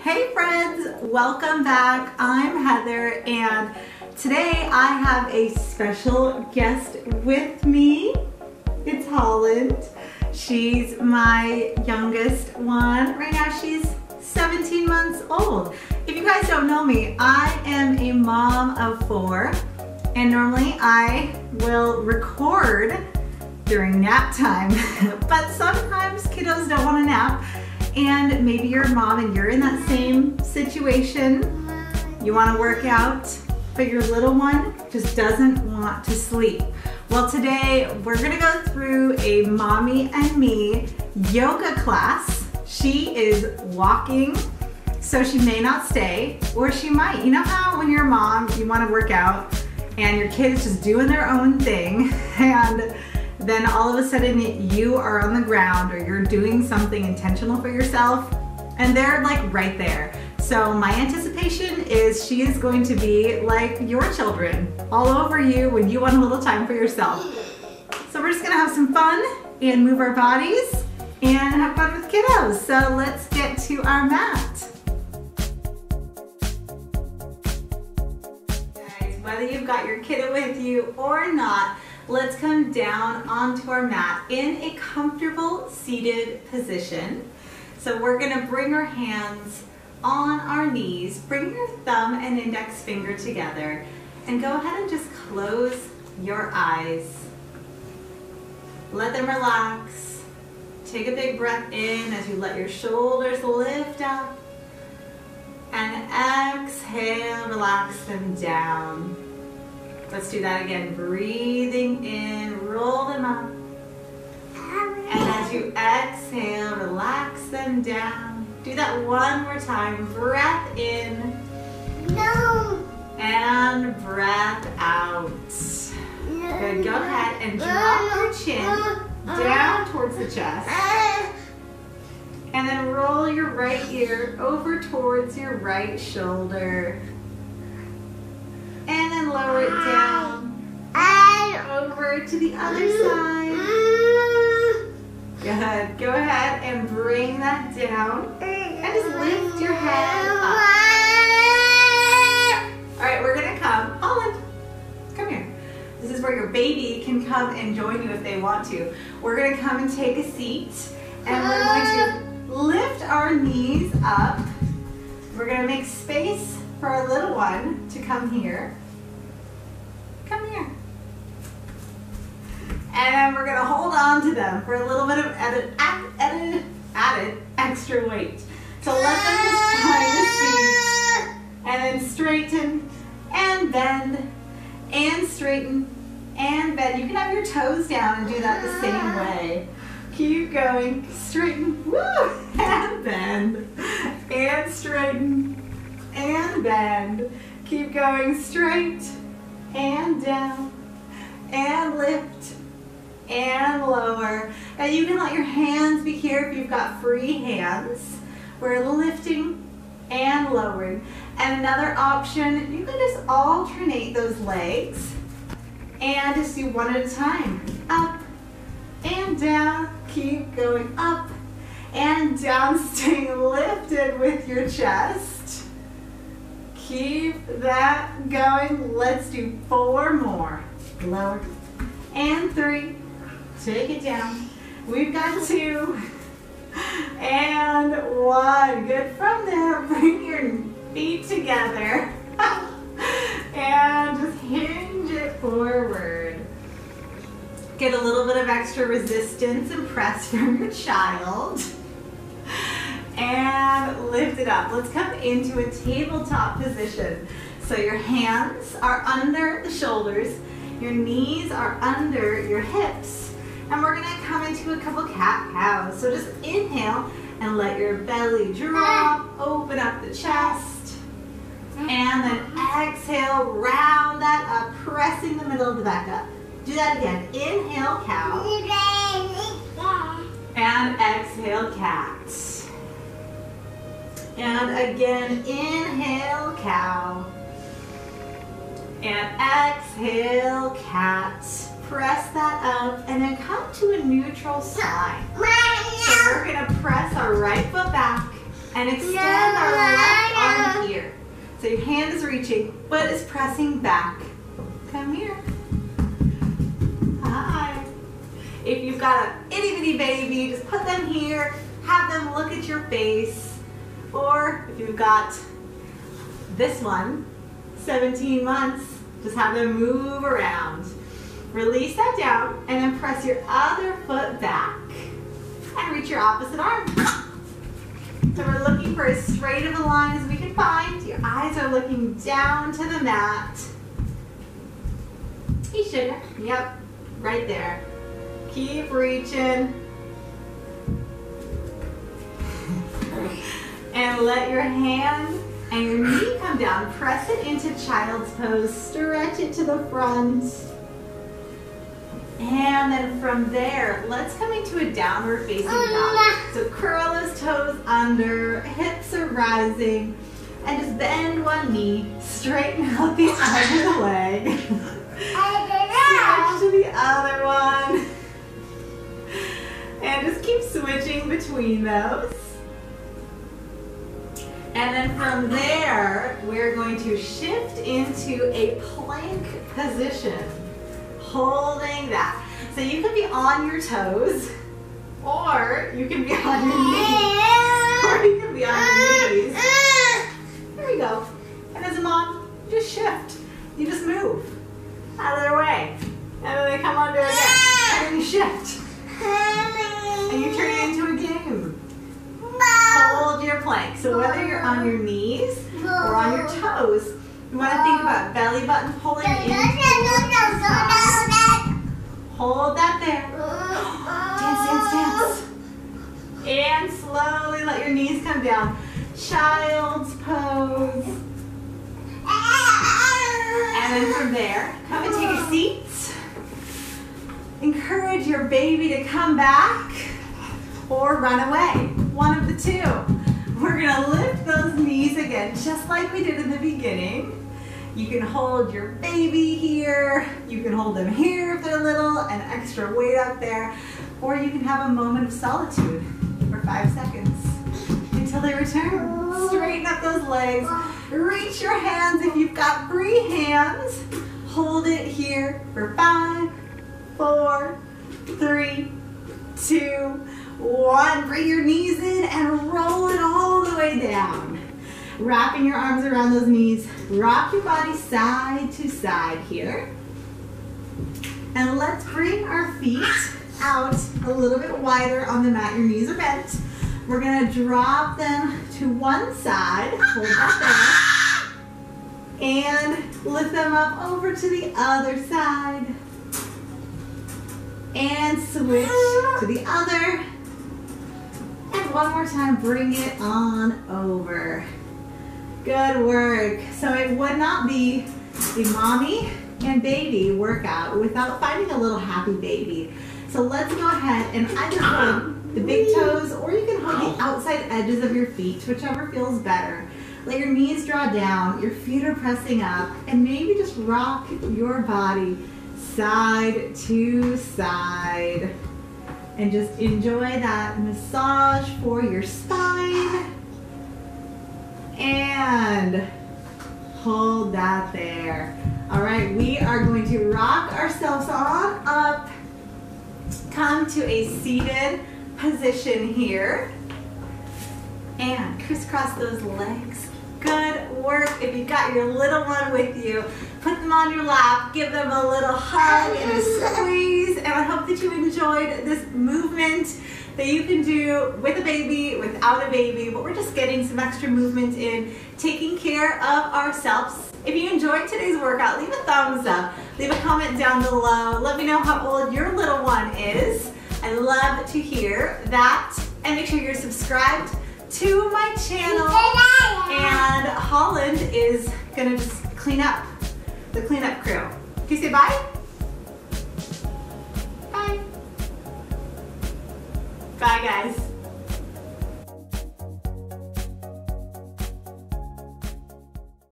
Hey friends, welcome back. I'm Heather and today I have a special guest with me. It's Holland. She's my youngest one. Right now she's 17 months old. If you guys don't know me, I am a mom of 4 and normally I will record during nap time, but sometimes kiddos don't want to nap. And maybe you're a mom and you're in that same situation. You want to work out, but your little one just doesn't want to sleep. Well, today we're gonna go through a mommy and me yoga class. She is walking, so she may not stay, or she might. You know how when you're a mom, you want to work out and your kid is just doing their own thing, and then all of a sudden you are on the ground or you're doing something intentional for yourself and they're like right there. So my anticipation is she is going to be like your children, all over you when you want a little time for yourself. So we're just gonna have some fun and move our bodies and have fun with kiddos. So let's get to our mat. Guys, whether you've got your kiddo with you or not, let's come down onto our mat in a comfortable seated position. So we're gonna bring our hands on our knees, bring your thumb and index finger together, and go ahead and just close your eyes. Let them relax. Take a big breath in as you let your shoulders lift up, and exhale, relax them down. Let's do that again. Breathing in, roll them up. And as you exhale, relax them down. Do that one more time. Breath in. No. And breath out. Good. Go ahead and drop your chin down towards the chest. And then roll your right ear over towards your right shoulder. And then lower it down, over to the other side. Good. Go ahead and bring that down and just lift your head up. All right, we're gonna come. Holland, come here. This is where your baby can come and join you if they want to. We're gonna come and take a seat and we're going to lift our knees up. We're gonna make space for our little one to come here. Come here. And we're gonna hold on to them for a little bit of added extra weight. So let them just find a seat and then straighten and bend and straighten and bend. You can have your toes down and do that the same way. Keep going, straighten, woo, and bend, and straighten, and bend. Keep going straight, and down, and lift, and lower. Now you can let your hands be here if you've got free hands. We're lifting and lowering. And another option, you can just alternate those legs, and just do one at a time. Up, and down. Keep going up and down, staying lifted with your chest. Keep that going. Let's do 4 more. Lower. And 3. Take it down. We've got 2. And 1. Good. From there, bring your feet together. And just hinge it forward. Get a little bit of extra resistance and press from your child. And lift it up. Let's come into a tabletop position. So your hands are under the shoulders, your knees are under your hips, and we're gonna come into a couple cat-cows. So just inhale and let your belly drop, open up the chest, and then exhale, round that up, pressing the middle of the back up. Do that again. Inhale, cow, and exhale, cat. And again, inhale, cow. And exhale, cat. Press that up and then come to a neutral side. So we're going to press our right foot back And extend our left arm here. So your hand is reaching, foot is pressing back. Come here. Hi. If you've got an itty bitty baby, just put them here, have them look at your face. Or if you've got this one, 17 months, just have them move around. Release that down and then press your other foot back and reach your opposite arm. So we're looking for as straight of a line as we can find. Your eyes are looking down to the mat. Hey, sugar. Yep, right there. Keep reaching. And let your hand and your knee come down. Press it into child's pose. Stretch it to the front. And then from there, let's come into a downward facing dog. So curl those toes under, hips are rising, and just bend one knee, straighten out the other leg. Switch to the other one. And just keep switching between those. And then from there, we're going to shift into a plank position. Holding that. So you can be on your toes, or you can be on your knees, or you can be on your knees. There we go. And as a mom, just shift. You just move out of their way. And then they come under again. And then you shift. And you turn it into a game. Hold your plank. So whether you're on your knees or on your toes, you want to think about belly button pulling in towards your spine. Hold that there. Dance, dance, dance. And slowly let your knees come down. Child's pose. And then from there, come and take a seat. Encourage your baby to come back or run away. One of the two. We're going to lift those knees again, just like we did in the beginning. You can hold your baby here. You can hold them here if they're little, and extra weight up there. Or you can have a moment of solitude for 5 seconds until they return. Straighten up those legs. Reach your hands if you've got free hands. Hold it here for 5, 4, 3, 2, 1. Bring your knees in and roll it all the way down. Wrapping your arms around those knees. Rock your body side to side here. And let's bring our feet out a little bit wider on the mat. Your knees are bent. We're going to drop them to one side. Hold that there. And lift them up over to the other side. And switch to the other. And one more time, bring it on over. Good work. So it would not be a mommy and baby workout without finding a little happy baby. So let's go ahead and either hold the big toes, or you can hold the outside edges of your feet, whichever feels better. Let your knees draw down, your feet are pressing up, and maybe just rock your body side to side. And just enjoy that massage for your spine. And hold that there. All right, we are going to rock ourselves on up. Come to a seated position here. And crisscross those legs. Good work. If you've got your little one with you, put them on your lap, give them a little hug and a squeeze. And I hope that you enjoyed this movement that you can do with a baby, without a baby, but we're just getting some extra movement in, taking care of ourselves. If you enjoyed today's workout, leave a thumbs up, leave a comment down below, let me know how old your little one is. I'd love to hear that, and make sure you're subscribed to my channel. And Holland is gonna just clean up, the cleanup crew. Can you say bye? Bye. Bye, guys.